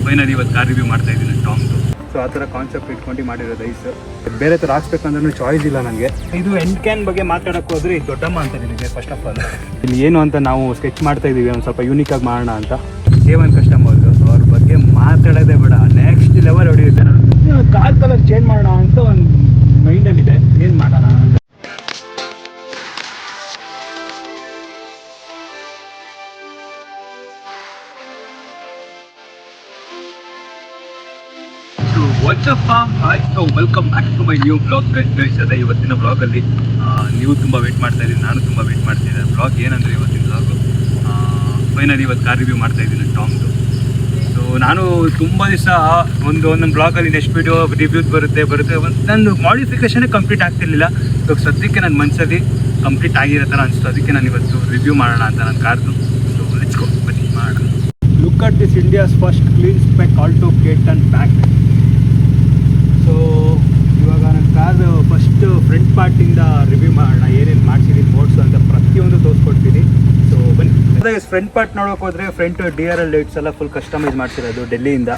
Finally ಇವತ್ತು car review ಮಾಡ್ತಾ ಇದ್ದೀನಿ ಟಾಮ್ದು. ಸೊ ಆ ಥರ ಕಾನ್ಸೆಪ್ಟ್ ಇಟ್ಕೊಂಡು ಮಾಡಿರೋದು ಐಸ್. ಬೇರೆ ಥರ ಹಾಕ್ಸ್ಬೇಕಂದ್ರೂ ಚಾಯ್ಸ್ ಇಲ್ಲ ನನಗೆ. ಇದು ಎಂಡ್ ಕ್ಯಾನ್ ಬಗ್ಗೆ ಮಾತಾಡೋಕ್ಕೆ ಹೋದರೆ ಇದು ದೊಡ್ಡಮ್ಮ ಅಂತ ನಿಮಗೆ ಫಸ್ಟ್ ಆಫ್ ಆಲ್ ಇಲ್ಲಿ ಏನು ಅಂತ ನಾವು ಸ್ಕೆಚ್ ಮಾಡ್ತಾ ಇದ್ದೀವಿ, ಒಂದು ಸ್ವಲ್ಪ ಯೂನಿಕಾಗಿ ಮಾಡೋಣ ಅಂತ. A1 ಕಸ್ಟಮರ್ದು ಅವ್ರ ಬಗ್ಗೆ ಮಾತಾಡೋದೇ ಬೇಡ, ನೆಕ್ಸ್ಟ್ ಲೆವೆಲ್ ಹೊಡೆಯುತ್ತೆ. ನಾನು ಕಾರ್ ಕಲರ್ ಚೇಂಜ್ ಮಾಡೋಣ ಅಂತ ಒಂದು ಮೈಂಡಲ್ಲಿದೆ, ಏನು ಮಾಡೋಣ ಅಂತ. Welcome back to my new blog. ಅದೇ ಇವತ್ತಿನ ಬ್ಲಾಗಲ್ಲಿ ನೀವು ತುಂಬ ವೇಟ್ ಮಾಡ್ತಾ ಇದ್ದೀನಿ, ನಾನು ತುಂಬ ವೇಟ್ ಮಾಡ್ತಿದ್ದೆ. ಬ್ಲಾಗ್ ಏನಂದರೆ ಇವತ್ತಿನ ಬ್ಲಾಗು ಫೈನಲಿ ಇವತ್ತು ಕಾರ್ ರಿವ್ಯೂ ಮಾಡ್ತಾ ಇದ್ದೀನಿ ಟಾಮ್ದು. ಸೊ ನಾನು ತುಂಬ ದಿವಸ ಒಂದೊಂದು ಬ್ಲಾಗಲ್ಲಿ ನೆಕ್ಸ್ಟ್ ವೀಡಿಯೋ ರಿವ್ಯೂಸ್ ಬರುತ್ತೆ ನನ್ನ ಮಾಡಿಫಿಕೇಷನೇ ಕಂಪ್ಲೀಟ್ ಆಗ್ತಿರ್ಲಿಲ್ಲ. ಸೊ ಸದ್ಯಕ್ಕೆ ನನ್ನ ಮನಸ್ಸಲ್ಲಿ ಕಂಪ್ಲೀಟ್ ಆಗಿರೋ ಥರ ಅನಿಸ್ತು, ಅದಕ್ಕೆ ನಾನು ಇವತ್ತು ರಿವ್ಯೂ ಮಾಡೋಣ ಅಂತ ನನ್ನ ಕಾರ್ದು. ಸೊ ಲೆಟ್ಸ್ ಗೋ, ಬನ್ನಿ ಮಾಡೋಣ. Look at this India's first clean speck Alto K10 back. So ಇವಾಗ ನನ್ನ ಕಾರ್ದು ಫಸ್ಟ್ ಫ್ರಂಟ್ ಪಾರ್ಟಿಂದ ರಿವ್ಯೂ ಮಾಡೋಣ, ಏನೇನು ಮಾಡಿಸಿದ್ದೀನಿ ಮೋಡ್ಸು ಅಂತ ಪ್ರತಿಯೊಂದು ತೋರಿಸ್ಕೊಡ್ತೀನಿ. ಸೊ ಬನ್ನಿ. ಫ್ರಂಟ್ ಪಾರ್ಟ್ ನೋಡೋಕೆ ಹೋದರೆ ಫ್ರಂಟ್ DRL ಲೈಟ್ಸ್ ಎಲ್ಲ ಫುಲ್ ಕಸ್ಟಮೈಸ್ ಮಾಡ್ತಿರೋದು ಡೆಲ್ಲಿಯಿಂದ.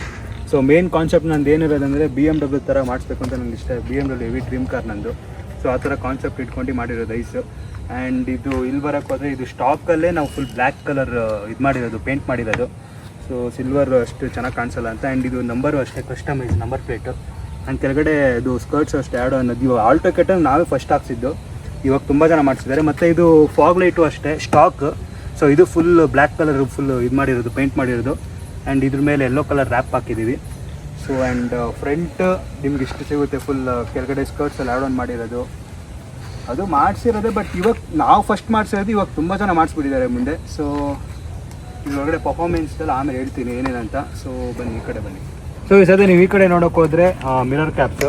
ಸೊ ಮೇನ್ ಕಾನ್ಸೆಪ್ಟ್ ನಂದು ಏನಿರೋದಂದರೆ BMW ಥರ ಮಾಡಿಸ್ಬೇಕು ಅಂತ ನನಗೆ ಇಷ್ಟ. BMW ಹೆವಿ ಡ್ರೀಮ್ ಕಾರ್ ನಂದು. ಸೊ ಆ ಥರ ಕಾನ್ಸೆಪ್ಟ್ ಇಟ್ಕೊಂಡು ಮಾಡಿರೋದು ಐಸು. ಆ್ಯಂಡ್ ಇದು ಇಲ್ಲಿ ಬರೋಕ್ಕೆ ಹೋದರೆ ಇದು ಸ್ಟಾಕಲ್ಲೇ ನಾವು ಫುಲ್ ಬ್ಲ್ಯಾಕ್ ಕಲರ್ ಇದು ಮಾಡಿರೋದು, ಪೇಂಟ್ ಮಾಡಿರೋದು. ಸೊ ಸಿಲ್ವರ್ ಅಷ್ಟು ಚೆನ್ನಾಗಿ ಕಾಣಿಸಲ್ಲ ಅಂತ. ಆ್ಯಂಡ್ ಇದು ನಂಬರು ಅಷ್ಟೇ ಕಸ್ಟಮೈಸ್ ನಂಬರ್ ಪ್ಲೇಟು. ಆ್ಯಂಡ್ ಕೆಳಗಡೆ ಇದು ಸ್ಕರ್ಟ್ಸ್ ಅಷ್ಟೇ ಆ್ಯಡ್ ಅನ್ನೋದು. ಇವಾಗ ಆಲ್ಟೋ K10 ನಾವೇ ಫಸ್ಟ್ ಹಾಕ್ಸಿದ್ದು, ಇವಾಗ ತುಂಬ ಜನ ಮಾಡಿಸಿದ್ದಾರೆ. ಮತ್ತು ಇದು ಫಾಗ್ ಲೈಟು ಅಷ್ಟೇ ಸ್ಟಾಕ್. ಸೊ ಇದು ಫುಲ್ ಬ್ಲ್ಯಾಕ್ ಕಲರ್ ಫುಲ್ ಇದು ಮಾಡಿರೋದು, ಪೇಂಟ್ ಮಾಡಿರೋದು. ಆ್ಯಂಡ್ ಇದ್ರ ಮೇಲೆ ಯೆಲ್ಲೋ ಕಲರ್ ರ್ಯಾಪ್ ಹಾಕಿದ್ದೀವಿ. ಸೊ ಆ್ಯಂಡ್ ಫ್ರಂಟ್ ನಿಮ್ಗೆ ಇಷ್ಟು ಸಿಗುತ್ತೆ, ಫುಲ್ ಕೆಳಗಡೆ ಸ್ಕರ್ಟ್ಸ್ ಎಲ್ಲ ಆ್ಯಡ್ ಆನ್ ಮಾಡಿರೋದು, ಅದು ಮಾಡಿಸಿರೋದೆ. ಬಟ್ ಇವಾಗ ನಾವು ಫಸ್ಟ್ ಮಾಡಿಸಿರೋದು, ಇವಾಗ ತುಂಬ ಜನ ಮಾಡಿಸ್ಬಿಟ್ಟಿದ್ದಾರೆ ಮುಂದೆ. ಸೊ ಇದ್ರೊಳಗಡೆ ಪರ್ಫಾರ್ಮೆನ್ಸ್ ಎಲ್ಲ ಆಮೇಲೆ ಹೇಳ್ತೀನಿ ಏನೇನಂತ. ಸೊ ಬನ್ನಿ ಈ ಕಡೆ ಬನ್ನಿ. ಸೊ ಈ ಸದ್ಯ ನೀವು ಈ ಕಡೆ ನೋಡೋಕೆ ಹೋದರೆ ಮಿರರ್ ಕ್ಯಾಪ್ಸ್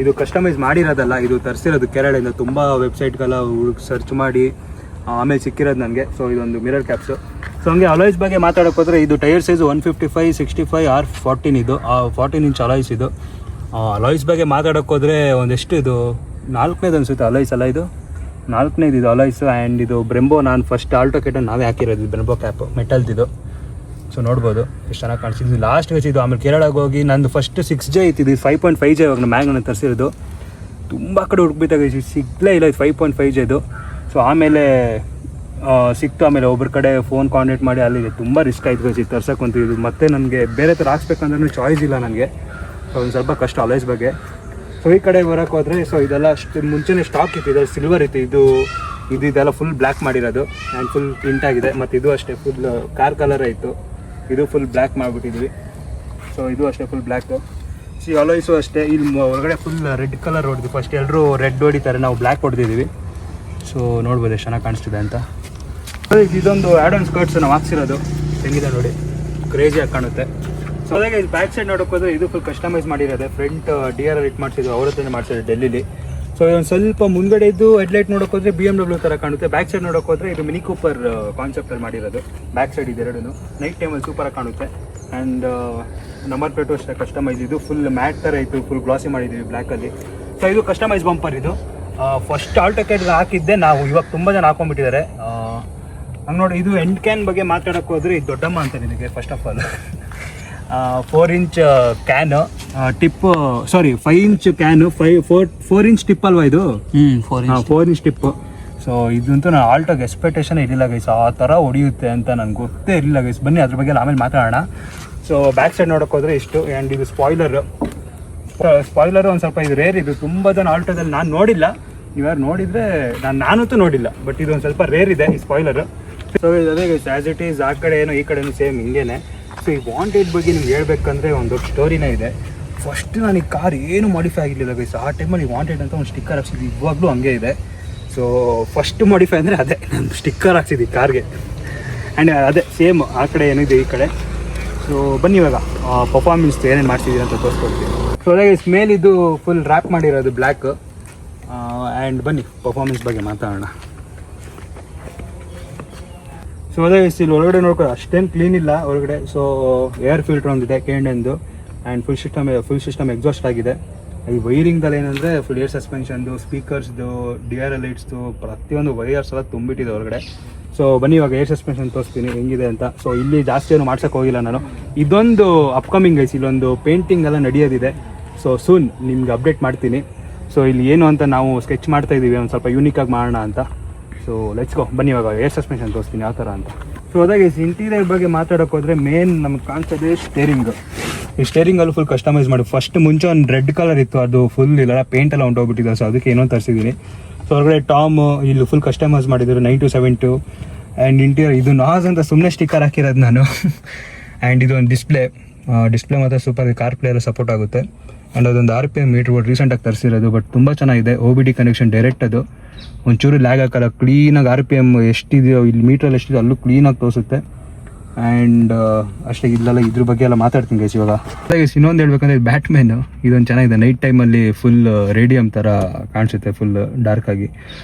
ಇದು ಕಸ್ಟಮೈಸ್ ಮಾಡಿರೋದಲ್ಲ, ಇದು ತರಿಸಿರೋದು ಕೇರಳದಿಂದ. ತುಂಬ ವೆಬ್ಸೈಟ್ಗೆಲ್ಲ ಸರ್ಚ್ ಮಾಡಿ ಆಮೇಲೆ ಸಿಕ್ಕಿರೋದು ನನಗೆ. ಸೊ ಇದೊಂದು ಮಿರರ್ ಕ್ಯಾಪ್ಸು. ಸೊ ಹಂಗೆ ಅಲಾಯ್ಸ್ ಬಗ್ಗೆ ಮಾತಾಡೋಕೆ ಹೋದರೆ ಇದು ಟೈರ್ ಸೈಜು 155, 65, R14 ಇದು 14 ಇಂಚ್ ಅಲಾಯ್ಸ್ ಇದು. ಅಲಾಯ್ಸ್ ಬಗ್ಗೆ ಮಾತಾಡೋಕೆ ಹೋದರೆ ಒಂದೆಷ್ಟು ಇದು 4ನೇದು ಅನಿಸುತ್ತೆ ಅಲಾಯ್ಸ್ ಅಲ್ಲ, ಇದು 4ನೇದು ಇದು ಅಲಾಯ್ಸು. ಆ್ಯಂಡ್ ಇದು ಬ್ರೆಂಬೋ, ನಾನು ಫಸ್ಟ್ ಆಲ್ಟೋ K10 ನಾವೇ ಹಾಕಿರೋದು ಬ್ರೆಂಬೋ ಕ್ಯಾಪು ಮೆಟಲ್ದಿದು. ಸೊ ನೋಡ್ಬೋದು ಎಷ್ಟು ಚೆನ್ನಾಗಿ ಕಾಣಿಸಿದ್ದು. ಲಾಸ್ಟ್ ಇದು ಆಮೇಲೆ ಕೇರಳಕ್ಕೆ ಹೋಗಿ ನಂದು ಫಸ್ಟ್ 6J ಇತ್ತಿದ್ದು, 5.5J ಇವಾಗ ನಾನು ಮ್ಯಾಗನ್ನು ತರಿಸಿರೋದು. ತುಂಬ ಕಡೆ ಹುಡುಕ್ಬಿಟ್ಟಾಗ ಸಿಗಲೇ ಇಲ್ಲ, ಇದು 5.5J ಇದು. ಸೊ ಆಮೇಲೆ ಸಿಕ್ತು. ಆಮೇಲೆ ಒಬ್ಬರ ಕಡೆ ಫೋನ್ ಕಾಂಟ್ಯಾಕ್ಟ್ ಮಾಡಿ ಅಲ್ಲಿಗೆ ತುಂಬ ರಿಸ್ಕ್ ಆಯ್ತು ಇದು ತರ್ಸೋಕ್ಕಂತ. ಇದು ಮತ್ತೆ ನನಗೆ ಬೇರೆ ಥರ ಹಾಕ್ಸ್ಬೇಕಂದ್ರೂ ಚಾಯ್ಸ್ ಇಲ್ಲ ನನಗೆ. ಸೊ ಒಂದು ಸ್ವಲ್ಪ ಕಷ್ಟ ಅಲೈಸ್ ಬಗ್ಗೆ. ಸೊ ಈ ಕಡೆ ಬರೋಕ್ಕೆ ಹೋದರೆ ಸೊ ಇದೆಲ್ಲ ಅಷ್ಟು ಮುಂಚೆನೇ ಸ್ಟಾಕ್ ಇತ್ತು, ಇದು ಸಿಲ್ವರ್ ಇತ್ತು. ಇದೆಲ್ಲ ಫುಲ್ ಬ್ಲ್ಯಾಕ್ ಮಾಡಿರೋದು ಆ್ಯಂಡ್ ಫುಲ್ ಪ್ರಿಂಟ್ ಆಗಿದೆ. ಮತ್ತು ಇದು ಅಷ್ಟೇ ಫುಲ್ ಕಾರ್ ಕಲರ್ ಇತ್ತು, ಇದು ಫುಲ್ ಬ್ಲ್ಯಾಕ್ ಮಾಡಿಬಿಟ್ಟಿದ್ವಿ. ಸೊ ಇದು ಅಷ್ಟೇ ಫುಲ್ ಬ್ಲ್ಯಾಕು. ಅಲಾಯ್ಸು ಅಷ್ಟೇ. ಇಲ್ಲಿ ಹೊರಗಡೆ ಫುಲ್ ರೆಡ್ ಕಲರ್ ಹೊಡೆದ್ವಿ. ಫಸ್ಟ್ ಎಲ್ಲರೂ ರೆಡ್ ಹೊಡಿತಾರೆ, ನಾವು ಬ್ಲ್ಯಾಕ್ ಹೊಡೆದಿದ್ದೀವಿ. ಸೊ ನೋಡ್ಬೋದು ಎಷ್ಟು ಚೆನ್ನಾಗಿ ಕಾಣಿಸ್ತಿದೆ ಅಂತ. ಇದೊಂದು ಆ್ಯಡ್ ಆನ್ ಸ್ಕರ್ಟ್ಸ್ ನಾವು ಹಾಕ್ಸಿರೋದು, ಹೆಂಗಿದೆ ನೋಡಿ, ಕ್ರೇಜಿಯಾಗಿ ಕಾಣುತ್ತೆ. ಸೊ ಅದಾಗೆ ಇದು ಬ್ಯಾಕ್ ಸೈಡ್ ನೋಡೋಕೆ ಹೋದರೆ ಇದು ಫುಲ್ ಕಸ್ಟಮೈಸ್ ಮಾಡಿರೋದೆ. ಫ್ರಂಟ್ DRL ಇಟ್ಟು ಮಾಡಿಸಿದ್ದು, ಅವ್ರ ಹತ್ರನೇ ಮಾಡಿಸಿದ್ರು ಡೆಲ್ಲಿಲಿ. ಸೊ ಇದೊಂದು ಸ್ವಲ್ಪ ಮುಂದ್ಗಡೆ ಇದ್ದು ಹೆಡ್ಲೈಟ್ ನೋಡೋಕೆ ಹೋದರೆ BMW ಥರ ಕಾಣುತ್ತೆ. ಬ್ಯಾಕ್ ಸೈಡ್ ನೋಡೋಕೆ ಹೋದರೆ ಇದು ಮಿನಿ ಕೂಪರ್ ಕಾನ್ಸೆಪ್ಟಲ್ಲಿ ಮಾಡಿರೋದು. ಬ್ಯಾಕ್ ಸೈಡ್ ಇದೆರಡೂ ನೈಟ್ ಟೈಮಲ್ಲಿ ಸೂಪರಾಗಿ ಕಾಣುತ್ತೆ. ಆ್ಯಂಡ್ ನಂಬರ್ ಪ್ಲೇಟು ಅಷ್ಟೇ ಕಸ್ಟಮೈಸ್. ಇದು ಫುಲ್ ಮ್ಯಾಟ್ ಥರ ಇತ್ತು, ಫುಲ್ ಗ್ಲಾಸಿ ಮಾಡಿದ್ದೀವಿ ಬ್ಲ್ಯಾಕಲ್ಲಿ. ಸೊ ಇದು ಕಸ್ಟಮೈಸ್ ಬಂಪರ್. ಇದು ಫಸ್ಟ್ ಆಲ್ಟೋ K10 ಹಾಕಿದ್ದೆ ನಾವು, ಇವಾಗ ತುಂಬ ಜನ ಹಾಕೊಂಡ್ಬಿಟ್ಟಿದ್ದಾರೆ. ಹಂಗೆ ನೋಡಿ, ಇದು ಎಂಡ್ ಕ್ಯಾನ್ ಬಗ್ಗೆ ಮಾತಾಡೋಕ್ಕೆ ಹೋದರೆ ಇದು ದೊಡ್ಡಮ್ಮ ಅಂತ ನಿಮಗೆ first of all. 4 inch can Tipu, sorry 5 inch can, 4 inch tip ಅಲ್ವಾ ಇದು? 4 ಇಂಚ್ ಟಿಪ್ಪು. ಸೊ ಇದಂತೂ ನಾನು ಆಲ್ಟೋಗೆ ಎಕ್ಸ್ಪೆಕ್ಟೇಷನ್ ಇರಲಿಲ್ಲ ಗೈಸ್, ಆ ಥರ ಹೊಡಿಯುತ್ತೆ ಅಂತ ನನಗೆ ಗೊತ್ತೇ ಇರಲಿಲ್ಲ ಗೈಸ್. ಬನ್ನಿ ಅದ್ರ ಬಗ್ಗೆ ಆಮೇಲೆ ಮಾತಾಡೋಣ. ಸೊ ಬ್ಯಾಕ್ ಸೈಡ್ ನೋಡೋಕೆ ಹೋದರೆ ಇಷ್ಟು. ಆ್ಯಂಡ್ ಇದು ಸ್ಪಾಯ್ಲರು ಒಂದು ಸ್ವಲ್ಪ ಇದು ರೇರ್. ಇದು ತುಂಬ ಜನ ಆಲ್ಟೋದಲ್ಲಿ ನಾನು ನೋಡಿಲ್ಲ, ನೀವ್ಯಾರು ನೋಡಿದರೆ ನಾನಂತೂ ನೋಡಿಲ್ಲ. ಬಟ್ ಇದು ಒಂದು ಸ್ವಲ್ಪ ರೇರ್ ಇದೆ ಈ ಸ್ಪಾಯ್ಲರು. ಸೊ ಅದೇ ಗೈಸ್, ಆ್ಯಸ್ ಇಟ್ ಈಸ್ ಆ ಕಡೆನೋ ಈ ಕಡೆನೂ ಸೇಮ್ ಹಿಂಗೇನೆ. ಸೊ ಈ ವಾಂಟೆಡ್ ಬಗ್ಗೆ ನಿಮ್ಗೆ ಹೇಳ್ಬೇಕಂದ್ರೆ ಒಂದು ದೊಡ್ಡ ಸ್ಟೋರಿನೇ ಇದೆ. ಫಸ್ಟ್ ನಾನು ಈ ಕಾರ್ ಏನು ಮಾಡಿಫೈ ಆಗಿರಲಿಲ್ಲ ಗೈಸ್. ಆ ಟೈಮಲ್ಲಿ ವಾಂಟೆಡ್ ಅಂತ ಒಂದು ಸ್ಟಿಕ್ಕರ್ ಹಾಕ್ಸಿದ್ದು, ಇವಾಗಲೂ ಹಂಗೆ ಇದೆ. ಸೊ ಫಸ್ಟ್ ಮಾಡಿಫೈ ಅಂದರೆ ಅದೇ, ನಾನು ಸ್ಟಿಕ್ಕರ್ ಹಾಕ್ಸಿದ್ದು ಈ ಕಾರ್ಗೆ. ಆ್ಯಂಡ್ ಅದೇ ಸೇಮ್ ಆ ಕಡೆ ಏನಿದೆ ಈ ಕಡೆ. ಸೊ ಬನ್ನಿ ಇವಾಗ ಪರ್ಫಾರ್ಮೆನ್ಸ್ ಏನೇನು ಮಾಡ್ತಿದ್ದೀರಿ ಅಂತ ತೋರಿಸ್ಕೊಡ್ತೀನಿ. ಸೊ ಅದೇ ಗೈಸ್, ಮೇಲಿದ್ದು ಫುಲ್ ರ್ಯಾಪ್ ಮಾಡಿರೋದು ಬ್ಲ್ಯಾಕ್. ಆ್ಯಂಡ್ ಬನ್ನಿ ಪರ್ಫಾರ್ಮೆನ್ಸ್ ಬಗ್ಗೆ ಮಾತಾಡೋಣ. ಸೊ ಅದೇ ಇಲ್ಲಿ ಒಳಗಡೆ ನೋಡ್ಕೊ ಅಷ್ಟೇನು ಕ್ಲೀನ್ ಇಲ್ಲ ಹೊರಗಡೆ. ಸೊ ಏರ್ ಫಿಲ್ಟರ್ ಒಂದಿದೆ K&Nದು. ಆ್ಯಂಡ್ ಫುಲ್ ಸಿಸ್ಟಮ್ ಎಕ್ಸಾಸ್ಟ್ ಆಗಿದೆ. ಈ ವೈರಿಂಗ್ದಲ್ಲಿ ಏನಂದರೆ ಫುಲ್ ಏರ್ ಸಸ್ಪೆನ್ಷನ್ದು, ಸ್ಪೀಕರ್ಸ್ದು, DRL ಲೈಟ್ಸ್ದು, ಪ್ರತಿಯೊಂದು ವೈರ್ಸ್ ಎಲ್ಲ ತುಂಬಿಟ್ಟಿದೆ ಹೊರಗಡೆ. ಸೊ ಬನ್ನಿ ಇವಾಗ ಏರ್ ಸಸ್ಪೆನ್ಷನ್ ತೋರಿಸ್ತೀನಿ ಹೆಂಗಿದೆ ಅಂತ. ಸೊ ಇಲ್ಲಿ ಜಾಸ್ತಿ ಏನು ಮಾಡ್ಸೋಕೆ ಹೋಗಿಲ್ಲ ನಾನು. ಇದೊಂದು ಅಪ್ಕಮಿಂಗ್ ಗೈಸ್, ಇಲ್ಲೊಂದು ಪೇಂಟಿಂಗ್ ಎಲ್ಲ ನಡೆಯೋದಿದೆ. ಸೊ ಸೂನ್ ನಿಮ್ಗೆ ಅಪ್ಡೇಟ್ ಮಾಡ್ತೀನಿ. ಸೊ ಇಲ್ಲಿ ಏನು ಅಂತ ನಾವು ಸ್ಕೆಚ್ ಮಾಡ್ತಾ ಇದ್ದೀವಿ, ಒಂದು ಸ್ವಲ್ಪ ಯೂನಿಕಾಗಿ ಮಾಡೋಣ ಅಂತ. ಸೊ ಲೆಟ್ಸ್ ಗೋ, ಬನ್ನಿ ಇವಾಗ ಏರ್ ಸಸ್ಪೆನ್ಷನ್ ತೋರಿಸ್ತೀನಿ ಯಾವ ಥರ ಅಂತ. ಸೊ ಅದಾಗಿ ಇಂಟೀರಿಯರ್ ಬಗ್ಗೆ ಮಾತಾಡೋಕೆ ಹೋದರೆ ಮೇನ್ ನಮ್ಗೆ ಕಾಣಿಸೋದೇ ಸ್ಟೇರಿಂಗು. ಈ ಸ್ಟೇರಿಂಗಲ್ಲಿ ಫುಲ್ ಕಸ್ಟಮೈಸ್ ಮಾಡಿ, ಫಸ್ಟ್ ಮುಂಚೆ ಒಂದು ರೆಡ್ ಕಲರ್ ಇತ್ತು, ಅದು ಫುಲ್ ಇಲ್ಲ ಪೇಂಟ್ ಎಲ್ಲ ಹೊಂಟೋಗ್ಬಿಟ್ಟಿದೆ. ಸೊ ಅದಕ್ಕೆ ಏನೋ ತರಿಸಿದ್ದೀನಿ. ಸೊ ಹೊರಗಡೆ ಟಾಮ್ ಇಲ್ಲಿ ಫುಲ್ ಕಸ್ಟಮೈಸ್ ಮಾಡಿದ್ರು 927 ಆ್ಯಂಡ್ ಇಂಟೀರಿಯರ್ ಇದು ನಾಸ್ ಅಂತ ಸುಮ್ಮನೆ ಸ್ಟಿಕ್ಕರ್ ಹಾಕಿರೋದು ನಾನು. ಆ್ಯಂಡ್ ಇದು ಒಂದು ಡಿಸ್ಪ್ಲೇ ಮತ್ತು ಸೂಪರ್ ಕಾರ್ ಪ್ಲೇ ಎಲ್ಲ ಸಪೋರ್ಟ್ ಆಗುತ್ತೆ. ಆ್ಯಂಡ್ ಅದೊಂದು RPM ಮೀಟ್ರ್ ಬೋರ್ಡ್ ರೀಸೆಂಟಾಗಿ ತರಿಸಿರೋದು, ಬಟ್ ತುಂಬ ಚೆನ್ನಾಗಿದೆ. OBD ಕನೆಕ್ಷನ್ ಡೈರೆಕ್ಟ್, ಅದು ಒಂಚೂರು ಲ್ಯಾಗ್ ಹಾಕಲ್ಲ, ಕ್ಲೀನಾಗಿ RPM ಎಷ್ಟಿದೆಯೋ ಇಲ್ಲಿ ಮೀಟ್ರಲ್ಲಿ ಎಷ್ಟಿದೆ ಅಲ್ಲೂ ಕ್ಲೀನಾಗಿ ತೋರಿಸುತ್ತೆ. ಆ್ಯಂಡ್ ಅಷ್ಟೇ, ಇಲ್ಲೆಲ್ಲ ಇದ್ರ ಬಗ್ಗೆ ಎಲ್ಲ ಮಾತಾಡ್ತೀನಿ ಗೈಸ್ ಇವಾಗ. ಇನ್ನೊಂದು ಹೇಳ್ಬೇಕಂದ್ರೆ ಬ್ಯಾಟ್ಮ್ಯಾನ್ ಇದೊಂದು ಚೆನ್ನಾಗಿದೆ. ನೈಟ್ ಟೈಮಲ್ಲಿ ಫುಲ್ ರೇಡಿಯಮ್ ಥರ ಕಾಣಿಸುತ್ತೆ, ಫುಲ್ ಡಾರ್ಕಾಗಿ.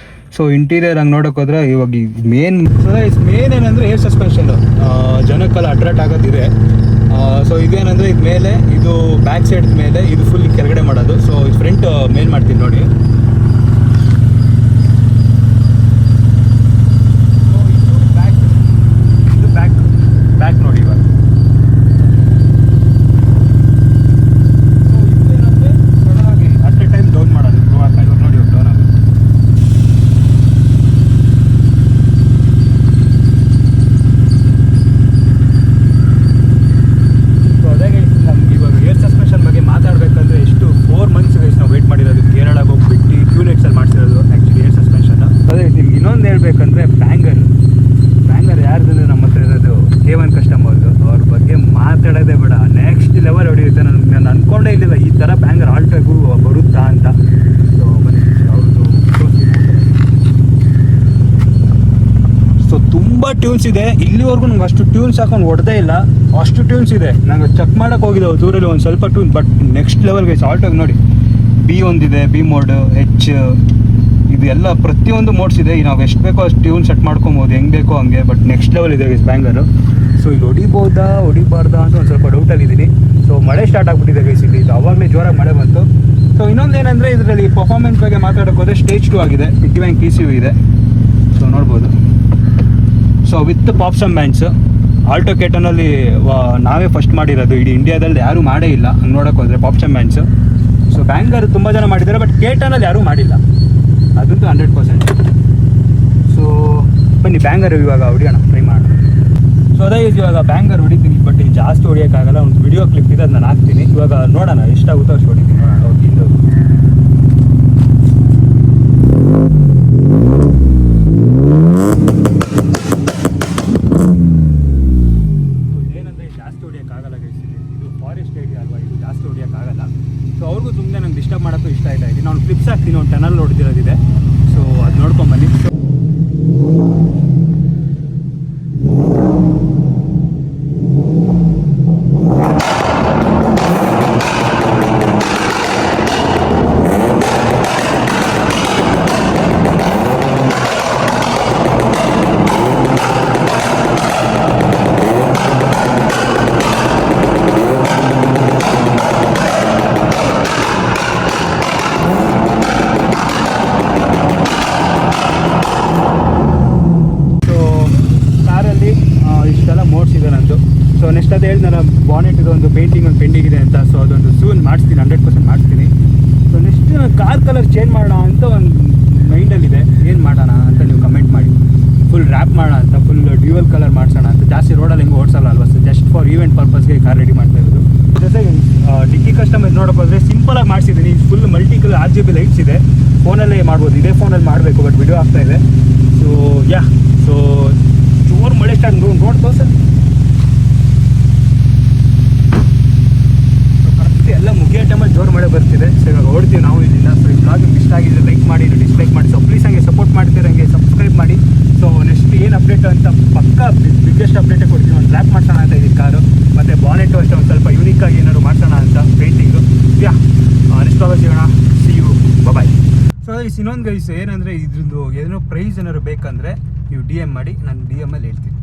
ಸೊ ಇಂಟೀರಿಯರ್ ಹಂಗೆ ನೋಡೋಕೆ ಹೋದ್ರೆ ಇವಾಗ ಮೇನ್ ಏನಂದರೆ ಏರ್ ಸಸ್ಪೆನ್ಷನ್ ಜನಕ್ಕೆಲ್ಲ ಅಟ್ರಾಕ್ಟ್ ಆಗೋದಿದೆ. ಸೊ ಇದೇನಂದರೆ ಇದು ಮೇಲೆ, ಇದು ಬ್ಯಾಕ್ ಸೈಡ್ ಮೇಲೆ, ಇದು ಫುಲ್ ಕೆಳಗಡೆ ಮಾಡೋದು. ಸೊ ಇದು ಫ್ರಂಟ್ ಮೇಲ್ ಮಾಡ್ತೀನಿ ನೋಡಿ. ಬ್ಯಾಕ್ ನೋಡಿ ಇವಾಗ. ಅಟ್ ಎ ಟೈಮ್ ಡೌನ್ ಮಾಡೋದು, ಇವಾಗ ನೋಡಿ ಡೌನ್ ಆಗುತ್ತೆ. ಸೊ ಅದೇ ನಮ್ಗೆ ಇವಾಗ ಏರ್ ಸಸ್ಪೆನ್ಷನ್ ಬಗ್ಗೆ ಮಾತಾಡಬೇಕಂದ್ರೆ ಎಷ್ಟು 4 months ನಾವು ವೇಟ್ ಮಾಡಿರೋದು. ಕೇರಳಗೆ ಹೋಗ್ಬಿಟ್ಟು QNEX-ಅಲ್ಲಿ ಮಾಡಿಸಿರೋದು ಆ್ಯಕ್ಚುಲಿ ಏರ್ ಸಸ್ಪೆನ್ಷನ್. ಅದೇ ನಿಮ್ಗೆ ಇನ್ನೊಂದು ಹೇಳ್ಬೇಕಂದ್ರೆ ಬ್ಯಾಂಗರ್ ಯಾರ್ದಂದ್ರೆ ನಮ್ಮ ಹತ್ರ ಇರೋದು A1 ಕಸ್ಟಮರ್ದು. ಅವ್ರ ಬಗ್ಗೆ ಮಾತಾಡೋದೇ ಬೇಡ, ನೆಕ್ಸ್ಟ್ ಲೆವೆಲ್ ಹೊಡೆಯುತ್ತೆ. ನಾನು ಅಂದ್ಕೊಂಡೇ ಇರಲಿಲ್ಲ ಈ ಥರ ಬ್ಯಾಂಗರ್ ಆಲ್ಟೋಗೂ ಬರುತ್ತಾ ಅಂತ. ಸೊ ಬನ್ನಿ ಅವ್ರದ್ದು. ಸೊ ತುಂಬ ಟ್ಯೂನ್ಸ್ ಇದೆ, ಇಲ್ಲಿವರೆಗೂ ನಂಗೆ ಅಷ್ಟು ಟ್ಯೂನ್ಸ್ ಹಾಕೊಂಡು ಹೊಡೆದೇ ಇಲ್ಲ, ಅಷ್ಟು ಟ್ಯೂನ್ಸ್ ಇದೆ. ನಂಗೆ ಚೆಕ್ ಮಾಡೋಕೆ ಹೋಗಿದ್ದೆ ದೂರಲ್ಲಿ ಒಂದು ಸ್ವಲ್ಪ ಟ್ಯೂನ್, ಬಟ್ ನೆಕ್ಸ್ಟ್ ಲೆವೆಲ್ಗೆ ಆಲ್ಟೋಗೆ ನೋಡಿ. B ಒಂದಿದೆ, B ಮೋಡ್, H, ಇದು ಎಲ್ಲ ಪ್ರತಿಯೊಂದು ಮೋಡ್ಸ್ ಇದೆ. ನಾವು ಎಷ್ಟು ಬೇಕೋ ಅಷ್ಟು ಟ್ಯೂನ್ ಸೆಟ್ ಮಾಡ್ಕೊಬೋದು, ಹೆಂಗೆ ಬೇಕೋ ಹಂಗೆ. ಬಟ್ ನೆಕ್ಸ್ಟ್ ಲೆವೆಲ್ ಇದೆ ಗೈಸ್ ಬ್ಯಾಂಗರು. ಸೊ ಇಲ್ಲಿ ಹೊಡಿಬಾರ್ದಾ ಅಂತ ಒಂದು ಸ್ವಲ್ಪ ಡೌಟಲ್ಲಿದ್ದೀನಿ. ಸೊ ಮಳೆ ಸ್ಟಾರ್ಟ್ ಆಗಿಬಿಟ್ಟಿದೆ ಗೈಸ್ ಇಲ್ಲಿ, ಇದು ಅವಾಗಲೇ ಜೋರಾಗಿ ಮಳೆ ಬಂತು. ಸೊ ಇನ್ನೊಂದೇನೆಂದರೆ ಇದರಲ್ಲಿ ಪರ್ಫಾರ್ಮೆನ್ಸ್ ಬಗ್ಗೆ ಮಾತಾಡೋಕೆ ಹೋದರೆ ಸ್ಟೇಜ್ 2 ಆಗಿದೆ, ಪಿಗ್ಗಿ ಬ್ಯಾಂಕ್ TCU ಇದೆ. ಸೊ ನೋಡ್ಬೋದು. So with pops and bands Alto ಕೇಟನಲ್ಲಿ ನಾವೇ ಫಸ್ಟ್ ಮಾಡಿರೋದು, ಇಡೀ ಇಂಡಿಯಾದಲ್ಲಿ ಯಾರೂ ಮಾಡೇ ಇಲ್ಲ ಹಂಗೆ ನೋಡೋಕೆ ಹೋದರೆ ಪಾಪ್ಸ್ ಆ್ಯಂಡ್ ಬ್ಯಾಂಡ್ಸು. ಸೊ ಬ್ಯಾಂಗರ್ ತುಂಬ ಜನ ಮಾಡಿದ್ದಾರೆ, ಬಟ್ ಕೇಟನಲ್ಲಿ ಯಾರೂ ಮಾಡಿಲ್ಲ, ಅದಂತೂ 100%. ಸೊ ಬನ್ನಿ ಬ್ಯಾಂಗರ್ ಇವಾಗ ಹೊಡಿಯೋಣ, ಟ್ರೈ ಮಾಡೋಣ. ಸೊ ಅದೇ ಇವಾಗ ಬ್ಯಾಂಗರ್ ಹೊಡಿತೀನಿ, ಬಟ್ ಈಗ ಜಾಸ್ತಿ ಹೊಡಿಯೋಕ್ಕಾಗಲ್ಲ. ಒಂದು ವಿಡಿಯೋ ಕ್ಲಿಪ್ ಇದೆ, ಅದು ನಾನು ಹಾಕ್ತೀನಿ. ಇವಾಗ ನೋಡೋಣ ಎಷ್ಟಾಗುತ್ತೋ ಅಷ್ಟು ಹೊಡಿತೀನಿ, ನೋಡೋಣ ಹೋಗಿದ್ದು. ಇದೇನಂದರೆ ಜಾಸ್ತಿ ಹೊಡಿಯೋಕ್ಕಾಗಲ್ಲ ಗೈಸ್, ಇದು ಫಾರೆಸ್ಟ್ ಏರಿಯಾ ಅಲ್ವಾ, ಇದು ಜಾಸ್ತಿ ಹೊಡಿಯೋಕ್ಕಾಗಲ್ಲ. ಸೊ ಅವ್ರಿಗೂ ಸುಮ್ಮನೆ ನಂಗೆ ಡಿಸ್ಟರ್ಬ್ ಮಾಡೋಕ್ಕೂ ಇಷ್ಟ ಇಲ್ಲ. ಇಲ್ಲಿ ನಾನು ಕ್ಲಿಪ್ಸ್ ಹಾಕ್ತೀನಿ, ಒಂದು ಟನಲ್ ಹೊಡೆದಿರೋದಿದೆ. ಸೊ ಅದು ನೋಡ್ಕೊಂಬನ್ನಿ. ಸೊ ನೆಕ್ಸ್ಟ್ ಅದು ಹೇಳಿ ನಾನು ಬಾನೆಟ್ ಇದೊಂದು ಪೇಂಟಿಂಗ್ ಒಂದು ಪೆಂಡಿಂಗ್ ಇದೆ ಅಂತ. ಸೊ ಅದೊಂದು ಸೂನ್ ಮಾಡಿಸ್ತೀನಿ, 100% ಮಾಡಿಸ್ತೀನಿ. So next car colour change ಮಾಡೋಣ ಅಂತ ಒಂದು ಮೈಂಡಲ್ಲಿದೆ, ಏನು ಮಾಡೋಣ ಅಂತ ನೀವು ಕಮೆಂಟ್ ಮಾಡಿ. ಫುಲ್ ರ್ಯಾಪ್ ಮಾಡೋಣ ಅಂತ, ಫುಲ್ ಡ್ಯೂಯಲ್ ಕಲರ್ ಮಾಡಿಸೋಣ ಅಂತ. ಜಾಸ್ತಿ ರೋಡಲ್ಲಿ ಹೆಂಗೆ ಓಡಿಸಲ್ಲ ಅಲ್ವಾ, ಸೊ ಜಸ್ಟ್ ಫಾರ್ ಈವೆಂಟ್ ಪರ್ಪಸ್ಗೆ ಕಾರ್ ರೆಡಿ ಮಾಡ್ತಾ ಇರೋದು. ಜೊತೆಗೆ ಡಿಕ್ಕಿ ಕಸ್ಟಮೈಸ್ ನೋಡೋಕೆ ಹೋದರೆ ಸಿಂಪಲಾಗಿ ಮಾಡಿಸಿದ್ದೀನಿ. Full multi colour RGB lights ಇದೆ, ಫೋನಲ್ಲೇ ಮಾಡ್ಬೋದು. ಇದೇ ಫೋನಲ್ಲಿ ಮಾಡಬೇಕು, ಬಟ್ ವಿಡಿಯೋ ಆಗ್ತಾ ಇದೆ. ಸೊ ಸೊ ಜೋರು ಮಳೆ ಸ್ಟಾರ್ಟ್ ನೋಡ್ತೋ ಸರ್, ಎಲ್ಲ ಮುಗಿಯೋ ಟೈಮಲ್ಲಿ ಜೋರು ಮಳೆ ಬರ್ತಿದೆ. ಸೊ ಇವಾಗ ಹೊಡ್ತೀವಿ ನಾವು ಇಲ್ಲಿಂದ. ಸೊ ಈ ಬ್ಲಾಗ್ ಇಷ್ಟ ಆಗಿದೆ, ಲೈಕ್ ಮಾಡಿ, ಡಿಸ್ಲೈಕ್ ಮಾಡಿ. ಸೊ ಪ್ಲೀಸ್ ಹಂಗೆ ಸಪೋರ್ಟ್ ಮಾಡ್ತೀರಂಗೆ ಸಬ್ಸ್ಕ್ರೈಬ್ ಮಾಡಿ. ಸೊ ನೆಕ್ಸ್ಟ್ ಏನು ಅಪ್ಡೇಟ್ ಅಂತ ಪಕ್ಕ ಬಿಗ್ಗೆಸ್ಟ್ ಅಪ್ಡೇಟೇ ಕೊಡ್ತೀನಿ. ಒಂದು ರ್ಯಾಪ್ ಮಾಡ್ಸೋಣ ಅಂತ ಇದ್ದೀನಿ ಕಾರು, ಮತ್ತು ಬಾನೆಟು ಅಷ್ಟೇ ಒಂದು ಸ್ವಲ್ಪ ಯೂನಿಕಾಗಿ ಏನಾದ್ರು ಮಾಡ್ಸೋಣ ಅಂತ ಪೇಂಟಿಂಗು. ನೆಕ್ಸ್ಟ್ ಬ್ಲಾಗ್ ಸಿಗೋಣ, ಸಿ ಯು, ಬಾಯ್. ಸೊ ಇನ್ನೊಂದು ಗೈಸ್ ಏನಂದರೆ ಇದ್ರದ್ದು ಏನೋ ಪ್ರೈಸ್ ಏನಾದ್ರು ಬೇಕಂದರೆ ನೀವು DM ಮಾಡಿ, ನಾನು DM ಅಲ್ಲಿ ಹೇಳ್ತೀನಿ.